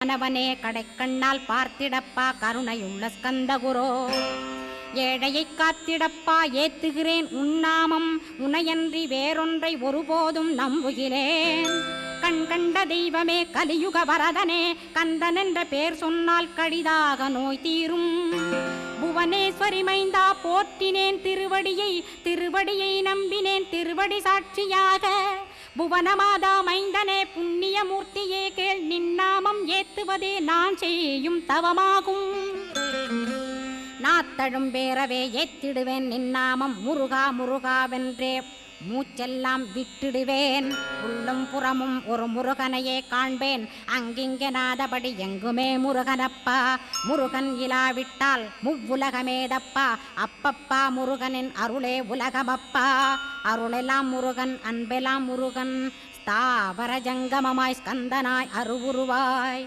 கணவனே கடைக்கண்ணால் பார்த்திடப்பா கருணையுள்ள ஸ்கந்தகுரோ ஏழையை காத்திடப்பா ஏத்துகிறேன் உன்னாமம் உனையன்றி வேறொன்றை ஒருபோதும் நம்புகிறேன் கண் கண்ட தெய்வமே கலியுக வரதனே கந்தன் என்ற பேர் சொன்னால் கடிதாக நோய் தீரும் புவனேஸ்வரி மைந்தா போற்றினேன் திருவடியை நம்பினேன் திருவடி சாட்சியாக புவனமாதா மைந்தனே புண்ணியமூர்த்தியே கேள் நின்னாமம் ஏத்துவதே நான் செய்யும் தவமாகும் நாத்தழும் பேரவே ஏத்திடுவேன் நின்னாமம் முருகா முருகாவென்றே மூச்செல்லாம் விட்டுடுவேன் உள்ளும் புறமும் ஒரு முருகனையே காண்பேன் அங்கிங்கெனாதபடி எங்குமே முருகனப்பா முருகன் இலாவிட்டால் முவ்வுலகமேதப்பா அப்பப்பா முருகனின் அருளே உலகமப்பா அருளெல்லாம் முருகன் அன்பெல்லாம் முருகன் ஸ்தாவர ஜங்கமமாய் ஸ்கந்தனாய் அருவுருவாய்